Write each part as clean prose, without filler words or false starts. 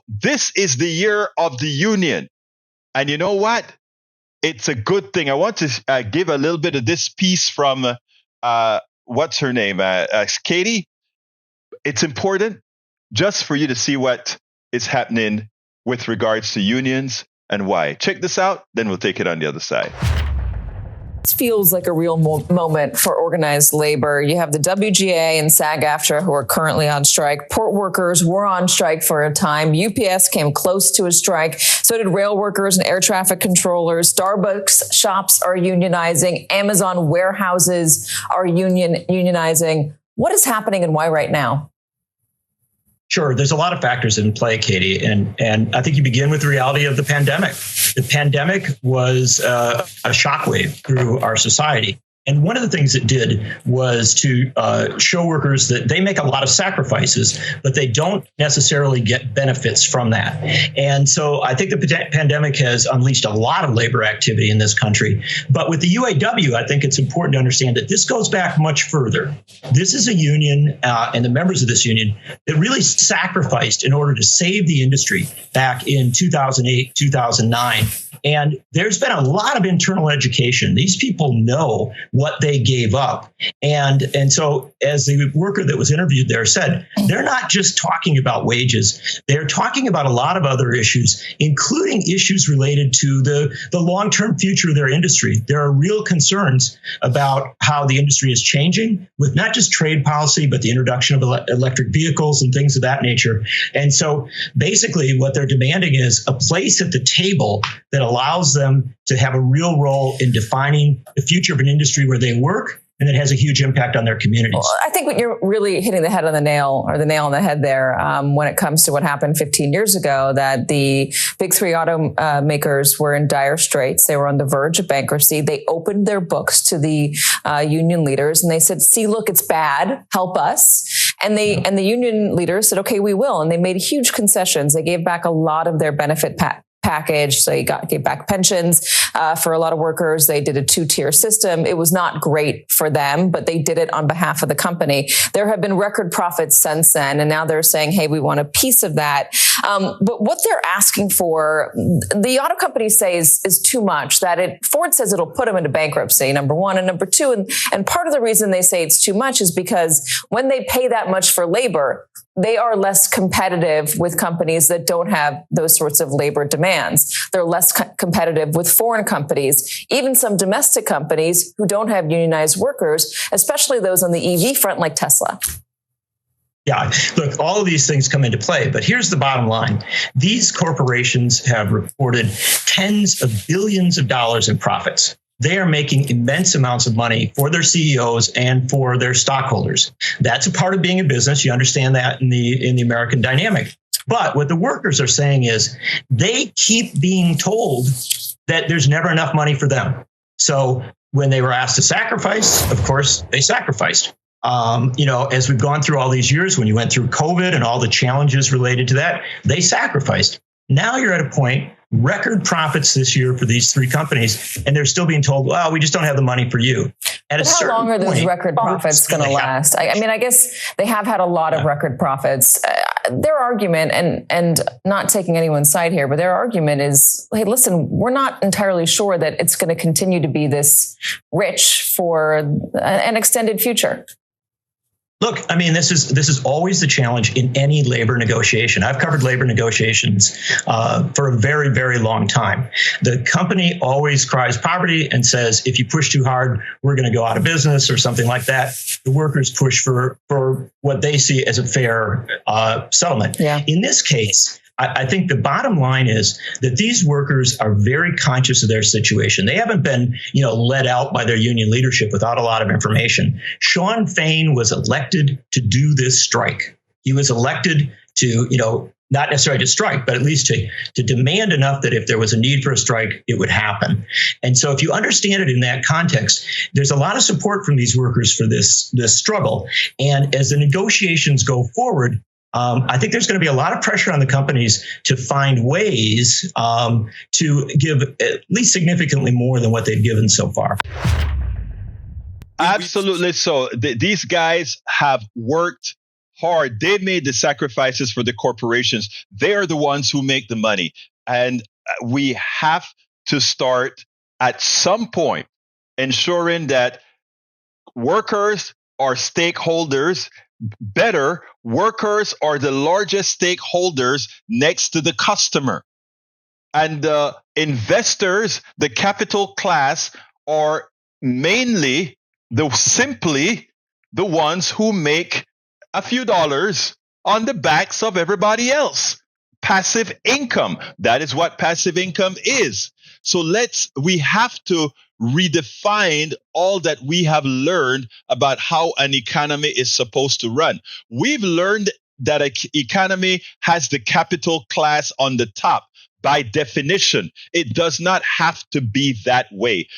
this is the year of the union. And you know what? It's a good thing. I want to give a little bit of this piece from, what's her name? Katie. It's important just for you to see what is happening with regards to unions and why. Check this out, then we'll take it on the other side. This feels like a real moment for organized labor. You have the WGA and SAG-AFTRA who are currently on strike. Port workers were on strike for a time. UPS came close to a strike. So did rail workers and air traffic controllers. Starbucks shops are unionizing. Amazon warehouses are unionizing. What is happening and why right now? Sure. There's a lot of factors in play, Katie. And I think you begin with the reality of the pandemic. The pandemic was a shockwave through our society. And one of the things it did was to show workers that they make a lot of sacrifices, but they don't necessarily get benefits from that. And so I think the pandemic has unleashed a lot of labor activity in this country. But with the UAW, I think it's important to understand that this goes back much further. This is a union and the members of this union that really sacrificed in order to save the industry back in 2008, 2009. And there's been a lot of internal education. These people know what they gave up. And so as the worker that was interviewed there said, they're not just talking about wages. They're talking about a lot of other issues, including issues related to the long-term future of their industry. There are real concerns about how the industry is changing with not just trade policy, but the introduction of electric vehicles and things of that nature. And so basically what they're demanding is a place at the table that allows them to have a real role in defining the future of an industry where they work and it has a huge impact on their communities. Well, I think what you're really hitting the head on the nail, or the nail on the head there, when it comes to what happened 15 years ago, that the big three automakers were in dire straits. They were on the verge of bankruptcy. They opened their books to the union leaders and they said, see, look, it's bad. Help us. And the union leaders said, okay, we will. And they made huge concessions. They gave back a lot of their benefit package. So they gave back pensions for a lot of workers. They did a 2-tier system. It was not great for them, but they did it on behalf of the company. There have been record profits since then. And now they're saying, hey, we want a piece of that. But what they're asking for, the auto companies say is too much, that Ford says it'll put them into bankruptcy, number one. And number two, and part of the reason they say it's too much is because when they pay that much for labor, they are less competitive with companies that don't have those sorts of labor demands. They're less competitive with foreign companies, even some domestic companies who don't have unionized workers, especially those on the EV front like Tesla. Yeah, look, all of these things come into play, but here's the bottom line. These corporations have reported tens of billions of dollars in profits. They are making immense amounts of money for their CEOs and for their stockholders. That's a part of being a business. You understand that in the American dynamic. But what the workers are saying is they keep being told that there's never enough money for them. So when they were asked to sacrifice, of course, they sacrificed. As we've gone through all these years, when you went through COVID and all the challenges related to that, they sacrificed. Now you're at a point, record profits this year for these three companies, and they're still being told, well, we just don't have the money for you. But how long are those record profits going to last? I mean, I guess they have had a lot of record profits. Their argument, and not taking anyone's side here, but their argument is, hey, listen, we're not entirely sure that it's going to continue to be this rich for an extended future. Look, I mean, this is always the challenge in any labor negotiation. I've covered labor negotiations for a very, very long time. The company always cries poverty and says, if you push too hard, we're going to go out of business or something like that. The workers push for what they see as a fair settlement. Yeah. In this case, I think the bottom line is that these workers are very conscious of their situation. They haven't been, led out by their union leadership without a lot of information. Sean Fain was elected to do this strike. He was elected to, not necessarily to strike, but at least to demand enough that if there was a need for a strike, it would happen. And so if you understand it in that context, there's a lot of support from these workers for this struggle. And as the negotiations go forward, I think there's going to be a lot of pressure on the companies to find ways to give at least significantly more than what they've given so far. Absolutely. So these guys have worked hard. They made the sacrifices for the corporations. They are the ones who make the money. And we have to start at some point ensuring that workers are stakeholders. Better, workers are the largest stakeholders next to the customer. And investors, the capital class, are simply the ones who make a few dollars on the backs of everybody else. Passive income. That is what passive income is. So we have to redefine all that we have learned about how an economy is supposed to run. We've learned that an economy has the capital class on the top. By definition, it does not have to be that way.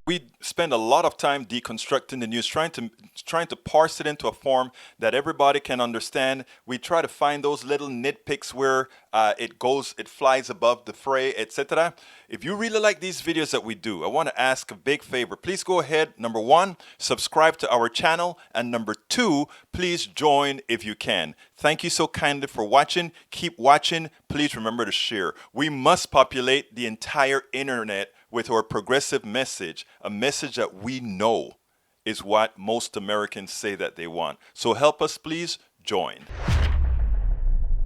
We spend a lot of time deconstructing the news, trying to parse it into a form that everybody can understand. We try to find those little nitpicks where it flies above the fray, etc. If you really like these videos that we do, I want to ask a big favor. Please go ahead. Number one, subscribe to our channel. And number two, please join if you can. Thank you so kindly for watching. Keep watching. Please remember to share. We must populate the entire internet with our progressive message, a message that we know is what most Americans say that they want. So help us, please join.